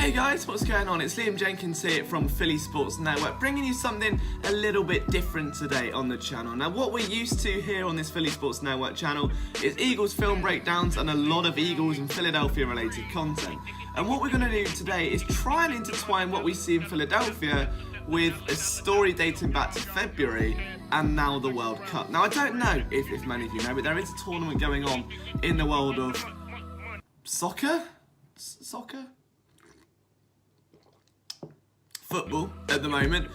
Hey guys, what's going on? It's Liam Jenkins here from Philly Sports Network, bringing you something a little bit different today on the channel. Now, what we're used to here on this Philly Sports Network channel is Eagles film breakdowns and a lot of Eagles and Philadelphia related content. And what we're going to do today is try and intertwine what we see in Philadelphia with a story dating back to February and now the World Cup. Now, I don't know if many of you know, but there is a tournament going on in the world of soccer? Football at the moment,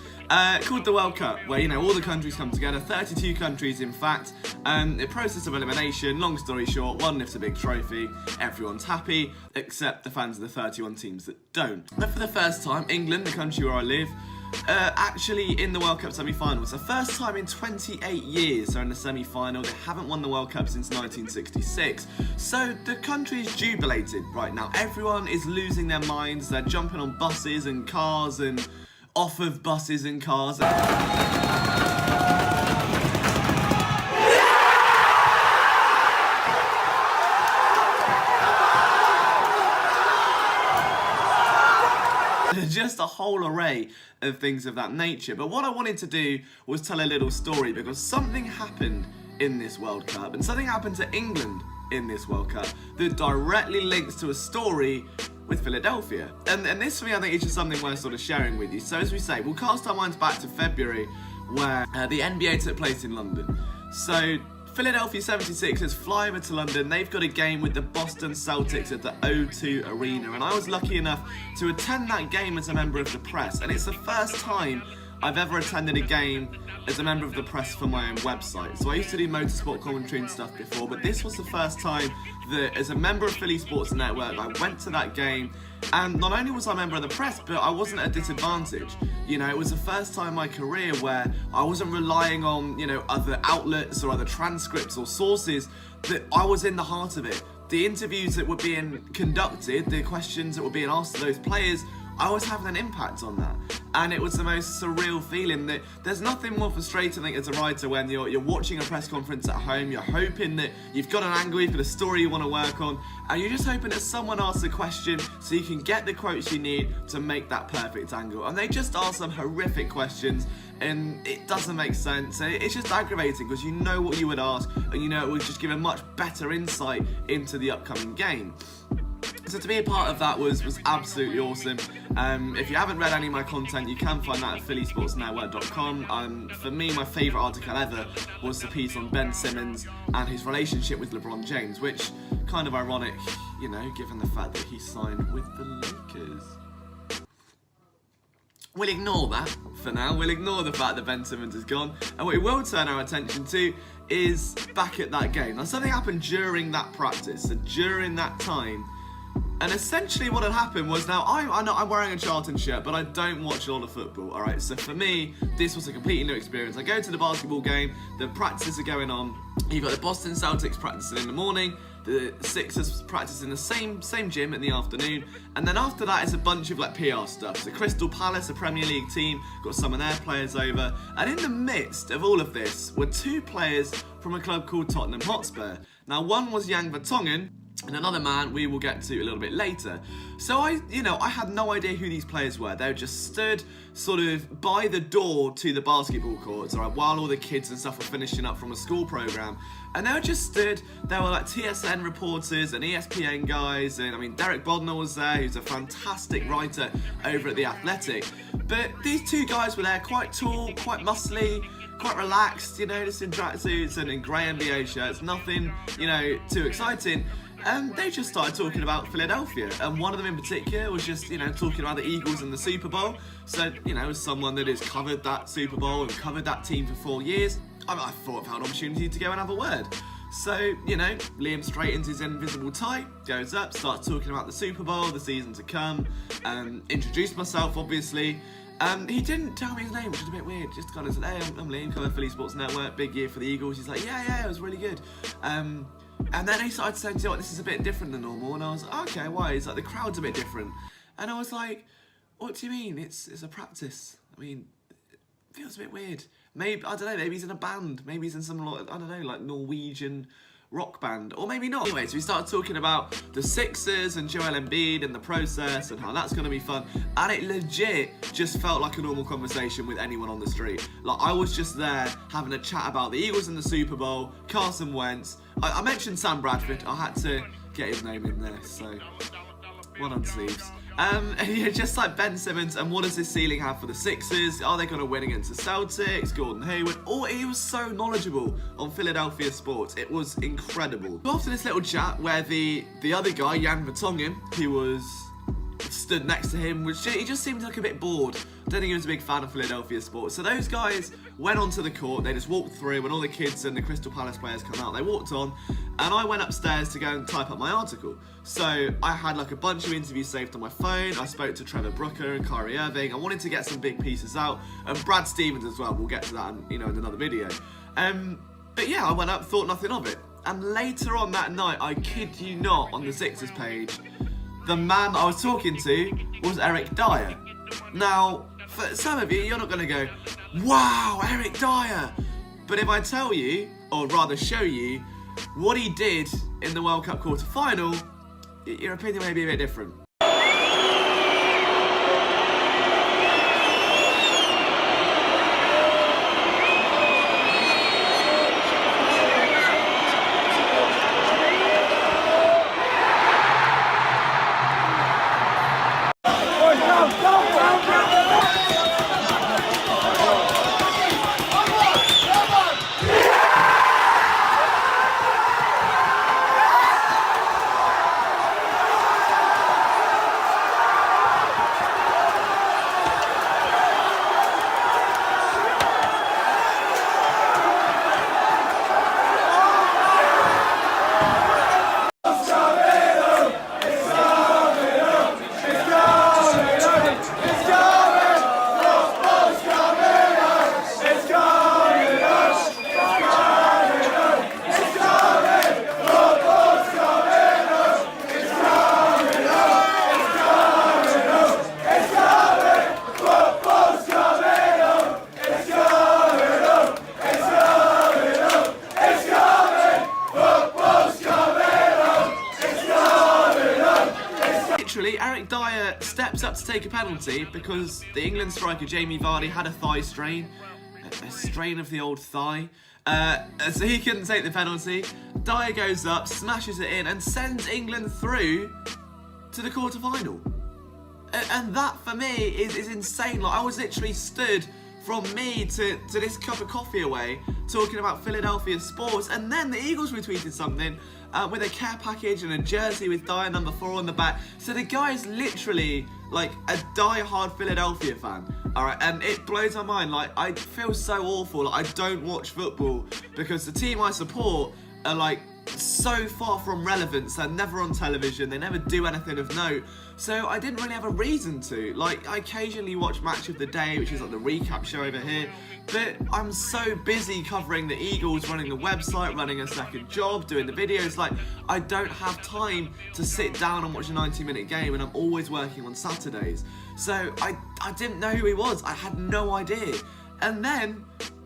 called the World Cup, where, you know, all the countries come together, 32 countries in fact, a process of elimination. Long story short, one lifts a big trophy, everyone's happy, except the fans of the 31 teams that don't. But for the first time, England, the country where I live, actually in the World Cup semi-finals. The first time in 28 years they're in the semi-final. They haven't won the World Cup since 1966. So the country is jubilated right now. Everyone is losing their minds. They're jumping on buses and cars and off of buses and cars. Just a whole array of things of that nature. But what I wanted to do was tell a little story, because something happened in this World Cup and something happened to England in this World Cup that directly links to a story with Philadelphia. And this, for me, I think is just something worth sort of sharing with you. So as we say, we'll cast our minds back to February, where the NBA took place in London. So Philadelphia 76ers fly over to London. They've got a game with the Boston Celtics at the O2 Arena, and I was lucky enough to attend that game as a member of the press, and it's the first time I've ever attended a game as a member of the press for my own website. So I used to do motorsport commentary and stuff before, but this was the first time that, as a member of Philly Sports Network, I went to that game, and not only was I a member of the press, but I wasn't at a disadvantage. You know, it was the first time in my career where I wasn't relying on, you know, other outlets or other transcripts or sources, that I was in the heart of it. The interviews that were being conducted, the questions that were being asked to those players, I was having an impact on that. And it was the most surreal feeling. That there's nothing more frustrating, I think, as a writer when you're watching a press conference at home, you're hoping that you've got an angle, you've got a story you want to work on, and you're just hoping that someone asks a question so you can get the quotes you need to make that perfect angle. And they just ask some horrific questions, and it doesn't make sense. It's just aggravating, because you know what you would ask, and you know it would just give a much better insight into the upcoming game. So to be a part of that was absolutely awesome. If you haven't read any of my content, you can find that at phillysportsnetwork.com. For me, my favourite article ever was the piece on Ben Simmons and his relationship with LeBron James, which kind of ironic, you know, given the fact that he signed with the Lakers. We'll ignore that for now. We'll ignore the fact that Ben Simmons is gone. And what we will turn our attention to is back at that game. Now, something happened during that practice, so during that time. And essentially what had happened was, now I'm wearing a Charlton shirt, but I don't watch a lot of football, alright? So for me, this was a completely new experience. I go to the basketball game, the practices are going on. You've got the Boston Celtics practicing in the morning, the Sixers practicing in the same gym in the afternoon, and then after that it's a bunch of like PR stuff. So Crystal Palace, a Premier League team, got some of their players over, and in the midst of all of this were two players from a club called Tottenham Hotspur. Now, one was Jan Vertonghen, and another man we will get to a little bit later. So I had no idea who these players were. They were just stood sort of by the door to the basketball courts, all right, while all the kids and stuff were finishing up from a school program. And they were just stood, there were like TSN reporters and ESPN guys, and I mean, Derek Bodner was there, who's a fantastic writer over at The Athletic. But these two guys were there, quite tall, quite muscly, quite relaxed, you know, just in tracksuits and in grey NBA shirts, nothing, you know, too exciting. And they just started talking about Philadelphia, and one of them in particular was just, you know, talking about the Eagles and the Super Bowl. So, you know, as someone that has covered that Super Bowl and covered that team for 4 years, I thought I found an opportunity to go and have a word. So, you know, Liam straightens his invisible tie, goes up, starts talking about the Super Bowl, the season to come, introduced myself, obviously. He didn't tell me his name, which is a bit weird. Just kind of said, hey, I'm Liam, kind of Philly Sports Network, big year for the Eagles. He's like, yeah, it was really good. And then he started saying, you know what, this is a bit different than normal. And I was like, okay, why? He's like, the crowd's a bit different. And I was like, what do you mean? It's a practice. I mean, it feels a bit weird. Maybe, I don't know, maybe he's in a band. Maybe he's in some, I don't know, like Norwegian rock band, or maybe not. Anyway, so we started talking about the Sixers and Joel Embiid and the process and how that's going to be fun, and it legit just felt like a normal conversation with anyone on the street. Like, I was just there having a chat about the Eagles in the Super Bowl, Carson Wentz. I mentioned Sam Bradford. I had to get his name in there, so one on sleeves. Yeah, just like Ben Simmons, and what does this ceiling have for the Sixers? Are they going to win against the Celtics? Gordon Hayward? Oh, he was so knowledgeable on Philadelphia sports. It was incredible. After this little chat where the other guy, Jan Vertonghen, who was stood next to him, he just seemed like a bit bored. I don't think he was a big fan of Philadelphia sports. So those guys went onto the court, they just walked through, when all the kids and the Crystal Palace players come out, they walked on, and I went upstairs to go and type up my article. So I had like a bunch of interviews saved on my phone. I spoke to Trevor Brooker and Kyrie Irving. I wanted to get some big pieces out, and Brad Stevens as well. We'll get to that in another video. But yeah, I went up, thought nothing of it. And later on that night, I kid you not, on the Sixers page, the man I was talking to was Eric Dyer. Now, for some of you, you're not going to go, wow, Eric Dyer. But if I tell you, or rather show you, what he did in the World Cup quarter-final, your opinion may be a bit different. Eric Dyer steps up to take a penalty because the England striker Jamie Vardy had a thigh strain, a strain of the old thigh, so he couldn't take the penalty. Dyer goes up, smashes it in, and sends England through to the quarter-final. And that, for me, is insane. Like, I was literally stood from me to this cup of coffee away talking about Philadelphia sports, and then the Eagles retweeted something with a care package and a jersey with Dyer number 4 on the back. So the guy is literally like a die-hard Philadelphia fan. Alright, and it blows my mind. Like, I feel so awful. Like, I don't watch football because the team I support are like so far from relevance. They're never on television, they never do anything of note, so I didn't really have a reason to. Like, I occasionally watch Match of the Day, which is like the recap show over here, but I'm so busy covering the Eagles, running the website, running a second job, doing the videos, like, I don't have time to sit down and watch a 90-minute game, and I'm always working on Saturdays. So I didn't know who he was. I had no idea. And then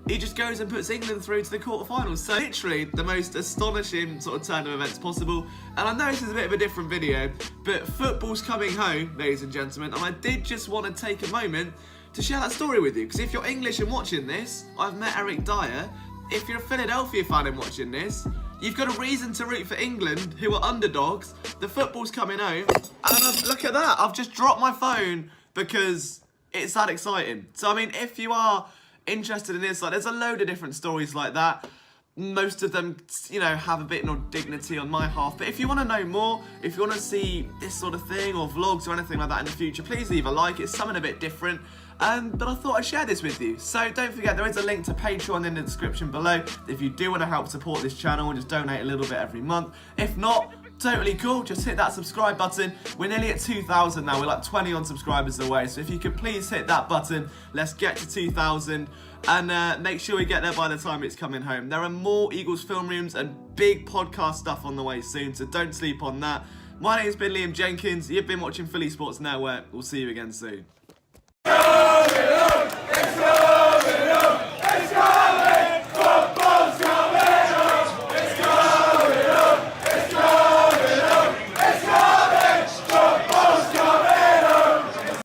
he just goes and puts England through to the quarterfinals. So literally the most astonishing sort of turn of events possible. And I know this is a bit of a different video, but football's coming home, ladies and gentlemen. And I did just want to take a moment to share that story with you. Because if you're English and watching this, I've met Eric Dyer. If you're a Philadelphia fan and watching this, you've got a reason to root for England, who are underdogs. The football's coming home. And look at that. I've just dropped my phone because it's that exciting. So, I mean, if you are interested in this, like, there's a load of different stories like that. Most of them, you know, have a bit more dignity on my half. But if you want to know more, if you want to see this sort of thing or vlogs or anything like that in the future, please leave a like. It's something a bit different. But I thought I'd share this with you. So don't forget, there is a link to Patreon in the description below if you do want to help support this channel and just donate a little bit every month. If not, totally cool, just hit that subscribe button. We're nearly at 2,000 now, we're like 20 on subscribers away, so if you could please hit that button, let's get to 2,000, and make sure we get there by the time it's coming home. There are more Eagles film rooms and big podcast stuff on the way soon, so don't sleep on that. My name's been Liam Jenkins, you've been watching Philly Sports Network, we'll see you again soon.